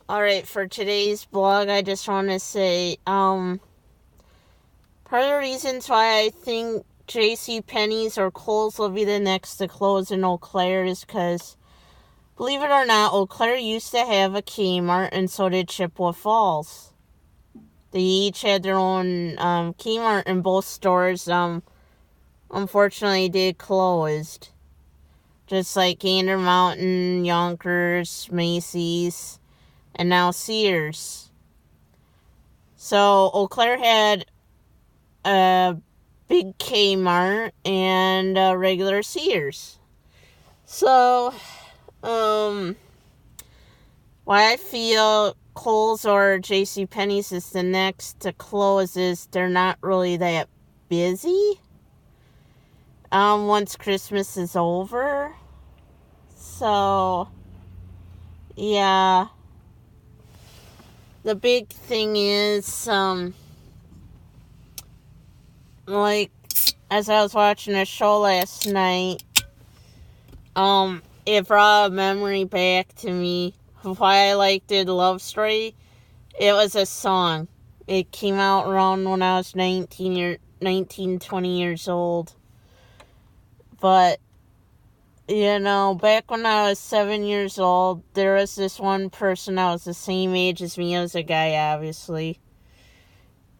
Alright, for today's blog, I just want to say, part of the reasons why I think JCPenney's or Kohl's will be the next to close in Eau Claire is because, believe it or not, Eau Claire used to have a Kmart, and so did Chippewa Falls. They each had their own Kmart, and both stores, unfortunately, did closed. Just like Gander Mountain, Yonkers, Macy's, and now Sears. So Eau Claire had a big Kmart and a regular Sears. So, why I feel Kohl's or JCPenney's is the next to close is they're not really that busy once Christmas is over. So, yeah. The big thing is, like, as I was watching a show last night, it brought a memory back to me of why I liked it, Love Story. It was a song. It came out around when I was 20 years old. But, back when I was 7 years old, there was this one person that was the same age as me. It was a guy, obviously.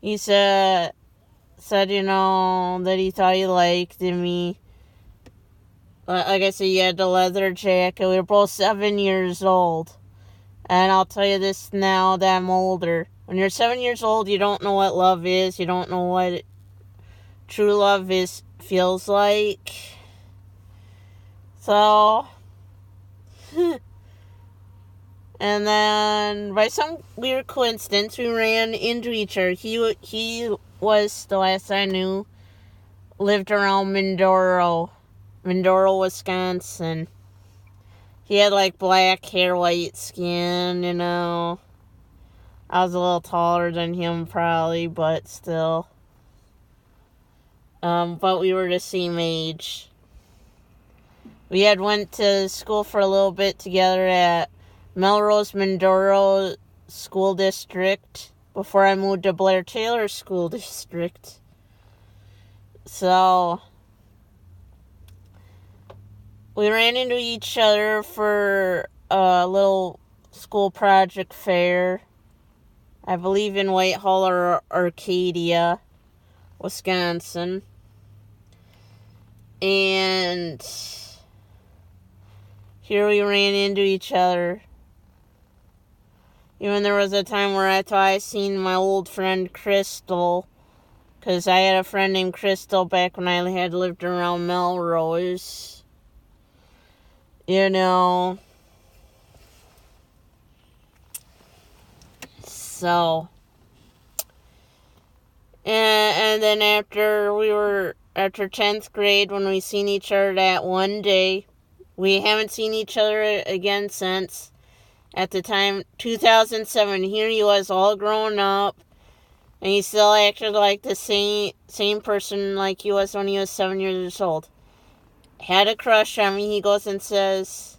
He said, that he thought he liked me. Like I said, he had the leather jacket. We were both 7 years old. And I'll tell you this now that I'm older. When you're 7 years old, you don't know what love is. You don't know what true love feels like. So, and then by some weird coincidence, we ran into each other. He was, the last I knew, lived around Mindoro, Wisconsin. He had like black hair, white skin, I was a little taller than him probably, but still. But we were the same age. We had went to school for a little bit together at Melrose Mindoro School District before I moved to Blair Taylor School District. So, we ran into each other for a little school project fair, I believe in Whitehall or Arcadia, Wisconsin. And here we ran into each other. Even there was a time where I thought I seen my old friend Crystal, because I had a friend named Crystal back when I had lived around Melrose. So, and then after 10th grade, when we seen each other that one day, we haven't seen each other again since. At the time, 2007, here he was all grown up, and he still acted like the same person like he was when he was 7 years old. Had a crush on me. He goes and says,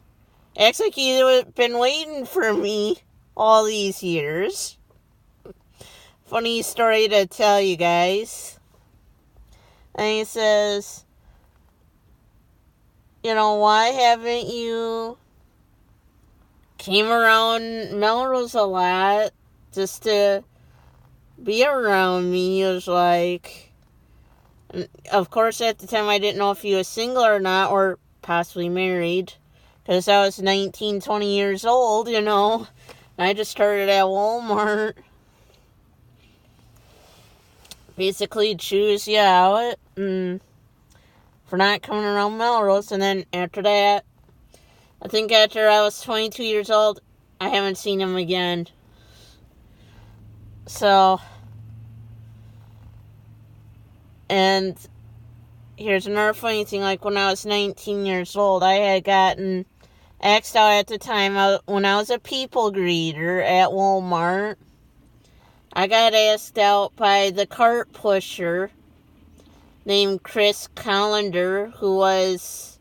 acts like he'd been waiting for me all these years. Funny story to tell you guys. And he says, why haven't you came around Melrose a lot just to be around me? He was like, of course at the time I didn't know if he was single or not, or possibly married, because I was 19, 20 years old, and I just started at Walmart. Basically choose you out for not coming around Melrose. And then after that, I think after I was 22 years old, I haven't seen him again. So, and here's another funny thing. Like when I was 19 years old, I had gotten asked out at the time when I was a people greeter at Walmart. I got asked out by the cart pusher named Chris Collender, who was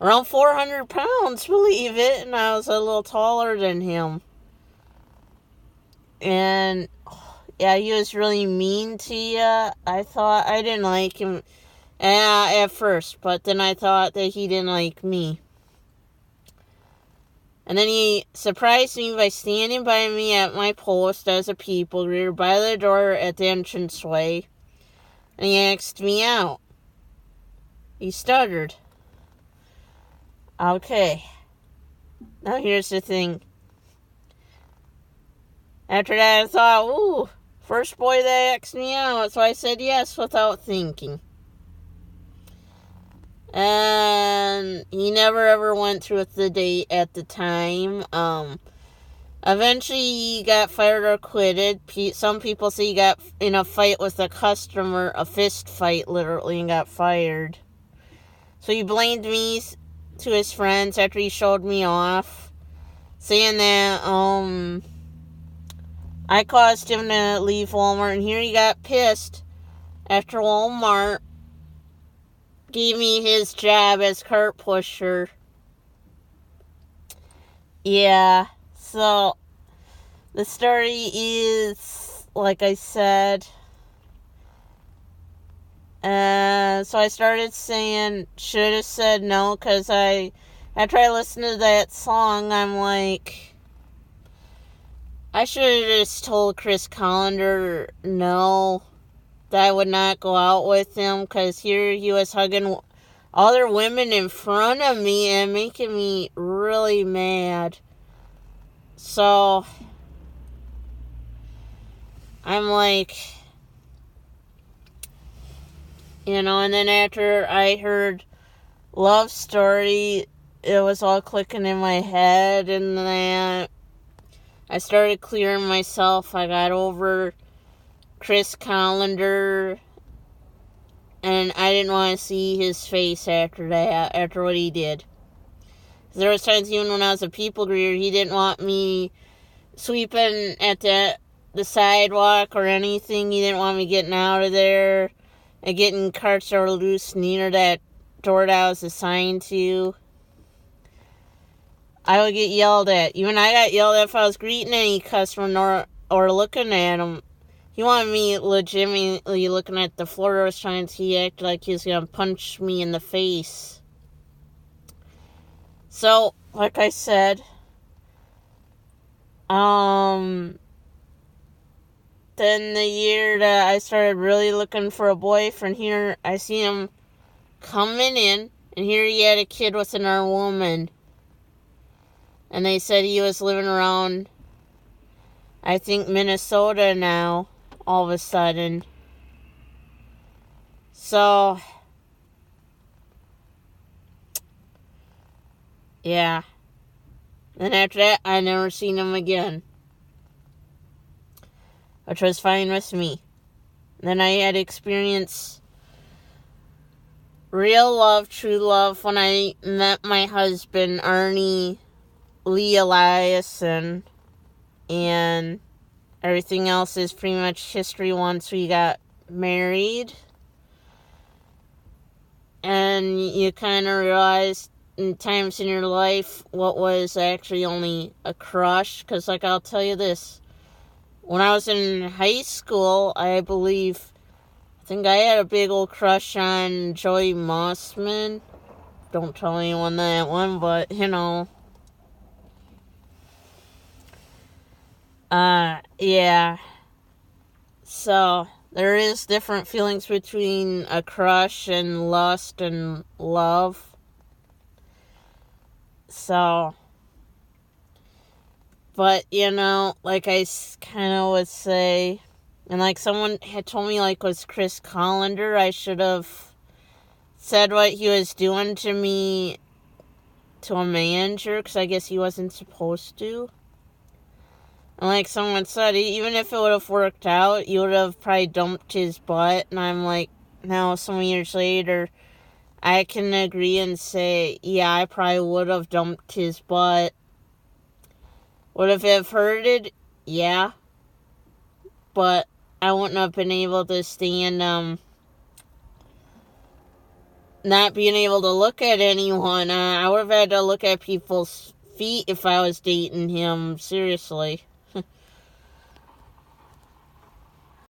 around 400 pounds, believe it, and I was a little taller than him. And yeah, he was really mean to you. I didn't like him at first, but then I thought that he didn't like me. And then he surprised me by standing by me at my post as a people greeter by the door at the entranceway. And he asked me out. He stuttered. Okay. Now here's the thing. After that I thought, ooh, first boy that asked me out. So I said yes without thinking. And he never ever went through with the date at the time. Eventually he got fired or quitted. Some people say he got in a fight with a customer, a fist fight literally, and got fired. So he blamed me to his friends after he showed me off, saying that I caused him to leave Walmart, and here he got pissed after Walmart gave me his job as cart pusher. Yeah, so the story is, like I said, so I started saying, should have said no, because after I listened to that song, I'm like, I should have just told Chris Callender no, that I would not go out with him, because here he was hugging other women in front of me and making me really mad. So I'm like, and then after I heard Love Story, it was all clicking in my head, and then I started clearing myself. I got over Chris Callender, and I didn't want to see his face after that, after what he did. There was times even when I was a people greeter, he didn't want me sweeping at the sidewalk or anything. He didn't want me getting out of there and getting carts that were loose near that door that I was assigned to. I would get yelled at. Even I got yelled at if I was greeting any customer or looking at him. He wanted me legitimately looking at the floor I was trying to. He acted like he was going to punch me in the face. So, like I said, then the year that I started really looking for a boyfriend, here I see him coming in, and here he had a kid with another woman. And they said he was living around, I think, Minnesota now, all of a sudden. So, yeah. Then after that, I never seen him again, which was fine with me. Then I had experienced real love, true love, when I met my husband, Arnie Lee Eliason, and everything else is pretty much history once we got married. And you kind of realize in times in your life what was actually only a crush. Because, like, I'll tell you this. When I was in high school, I think I had a big old crush on Joey Mossman. Don't tell anyone that one, but, yeah. So, there is different feelings between a crush and lust and love. So, but, like I kind of would say, and like someone had told me, like, was Chris Callender, I should have said what he was doing to me to a manager, because I guess he wasn't supposed to. And like someone said, even if it would have worked out, you would have probably dumped his butt. And I'm like, now, some years later, I can agree and say, yeah, I probably would have dumped his butt. Would have it hurted? Yeah. But I wouldn't have been able to stand, not being able to look at anyone. I would have had to look at people's feet if I was dating him, seriously.